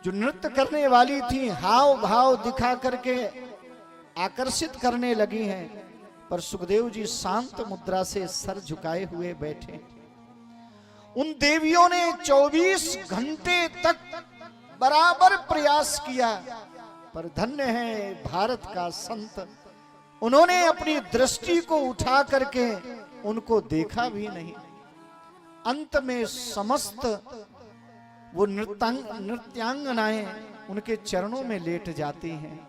जो नृत्य करने वाली थी हाव भाव दिखा करके आकर्षित करने लगी हैं, पर सुखदेव जी शांत मुद्रा से सर झुकाए हुए बैठे। उन देवियों ने 24 घंटे तक बराबर प्रयास किया, पर धन्य है भारत का संत, उन्होंने अपनी दृष्टि को उठा करके उनको देखा भी नहीं। अंत में समस्त वो नृत्यांगनाएं उनके चरणों में लेट जाती हैं।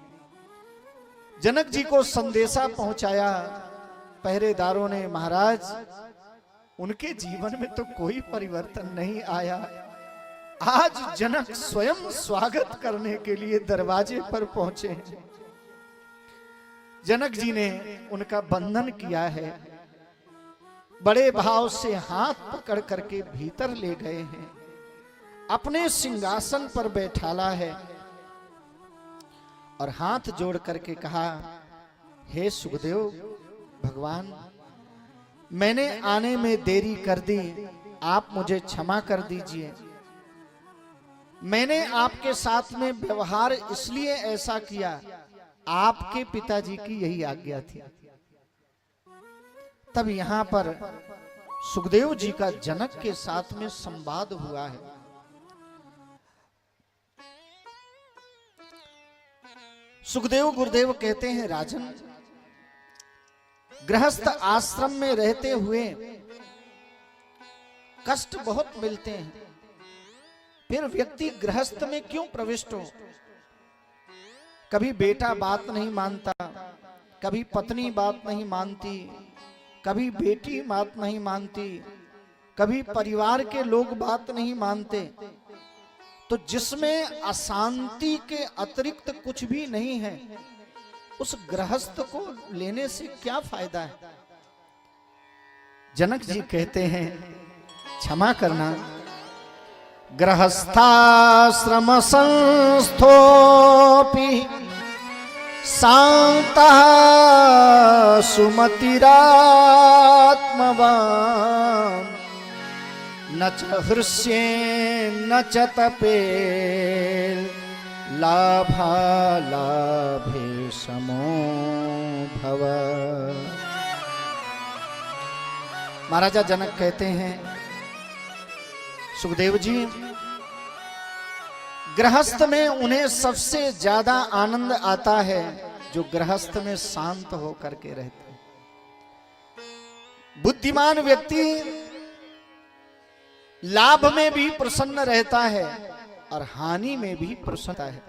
जनक जी को संदेशा पहुंचाया पहरेदारों ने, महाराज उनके जीवन में तो कोई परिवर्तन नहीं आया। आज जनक स्वयं स्वागत करने के लिए दरवाजे पर पहुंचे हैं। जनक जी ने उनका बंधन किया है, बड़े भाव से हाथ पकड़ करके भीतर ले गए हैं, अपने सिंहासन पर बैठाला है और हाथ जोड़ करके कहा, हे सुखदेव भगवान, मैंने आने में देरी कर दी, आप मुझे क्षमा कर दीजिए। मैंने आपके साथ में व्यवहार इसलिए ऐसा किया, आपके पिताजी की यही आज्ञा थी। तब यहां पर सुखदेव जी का जनक के साथ में संवाद हुआ है। सुखदेव गुरुदेव कहते हैं, राजन, गृहस्थ आश्रम में रहते हुए कष्ट बहुत मिलते हैं, फिर व्यक्ति गृहस्थ में क्यों प्रविष्ट हो? कभी बेटा बात नहीं मानता, कभी पत्नी बात नहीं मानती, कभी बेटी बात नहीं मानती, कभी परिवार के लोग बात नहीं मानते। तो जिसमें अशांति के अतिरिक्त कुछ भी नहीं है, उस गृहस्थ को लेने से क्या फायदा है? जनक जी कहते हैं, क्षमा करना, गृहस्थाश्रम संस्थोपि शांता सुमतिरात्मवान् न च हृष्येन न च तपेल लाभालाभे समो भव। महाराजा जनक कहते हैं, सुखदेव जी, गृहस्थ में उन्हें सबसे ज्यादा आनंद आता है जो गृहस्थ में शांत होकर के रहते हैं। बुद्धिमान व्यक्ति लाभ में भी प्रसन्न रहता है और हानि में भी प्रसन्न है।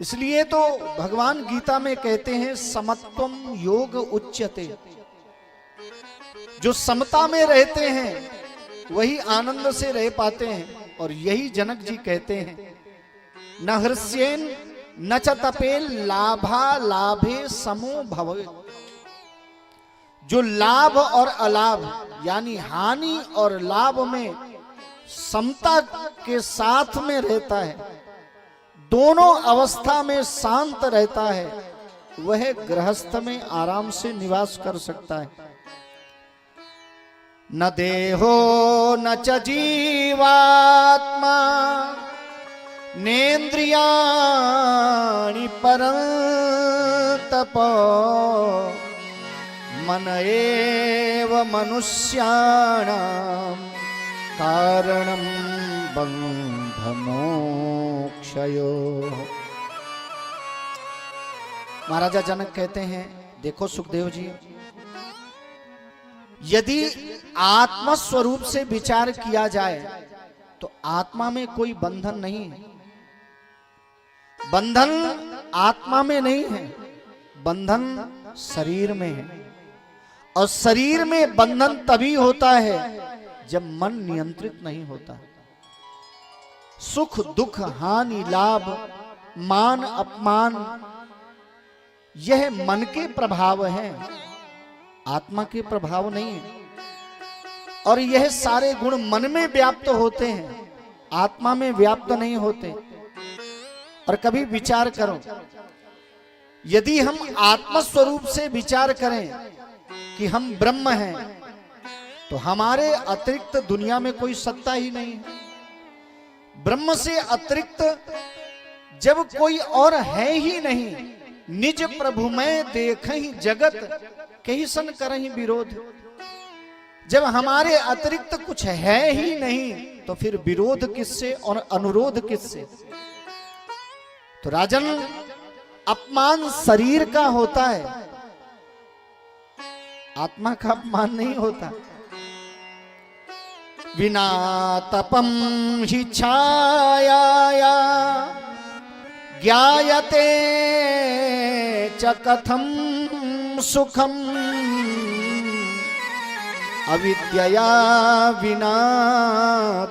इसलिए तो भगवान गीता में कहते हैं, समत्वम योग उच्यते। जो समता में रहते हैं वही आनंद से रह पाते हैं। और यही जनक जी कहते हैं, न हृष्येन न च तपेल लाभा लाभे समो भवे। जो लाभ और अलाभ यानी हानि और लाभ में समता के साथ में रहता है, दोनों अवस्था में शांत रहता है, वह गृहस्थ में आराम से निवास कर सकता है। न देहो न च जीवात्मा नेन्द्रियाणि परं तपो मन एव मनुष्याणां कारणं बन्ध मोक्षयो। महाराजा जनक कहते हैं, देखो सुखदेव जी, यदि आत्म स्वरूप से विचार किया जाए तो आत्मा में कोई बंधन नहीं है। बंधन आत्मा में नहीं है, बंधन शरीर में है। और शरीर में बंधन तभी होता है जब मन नियंत्रित नहीं होता। सुख दुख हानि लाभ मान अपमान यह मन के प्रभाव हैं, आत्मा के प्रभाव नहीं है। और यह सारे गुण मन में व्याप्त होते हैं, आत्मा में व्याप्त नहीं होते। और कभी विचार करो, यदि हम आत्म स्वरूप से विचार करें कि हम ब्रह्म हैं, तो हमारे अतिरिक्त दुनिया में कोई सत्ता ही नहीं है। ब्रह्म से अतिरिक्त जब कोई और है ही नहीं, निज प्रभु में देखहि जगत कहीं सन करहि विरोध। जब हमारे अतिरिक्त कुछ है ही नहीं तो फिर विरोध किससे और अनुरोध किससे? तो राजन, अपमान शरीर का होता है, आत्मा का अपमान नहीं होता। विना तपम ही छाया ज्ञायते च कथम सुखम, अविद्यया विना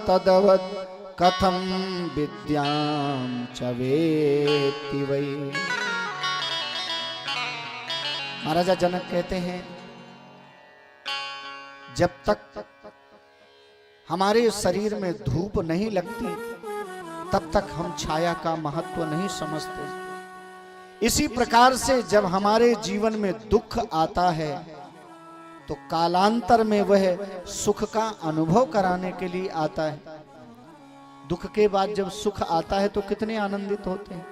तदवत् कथम विद्याम च वेत्ति वै। महाराजा जनक कहते हैं, जब तक हमारे शरीर में धूप नहीं लगती तब तक हम छाया का महत्व नहीं समझते। इसी प्रकार से जब हमारे जीवन में दुख आता है तो कालांतर में वह सुख का अनुभव कराने के लिए आता है। दुख के बाद जब सुख आता है तो कितने आनंदित होते हैं।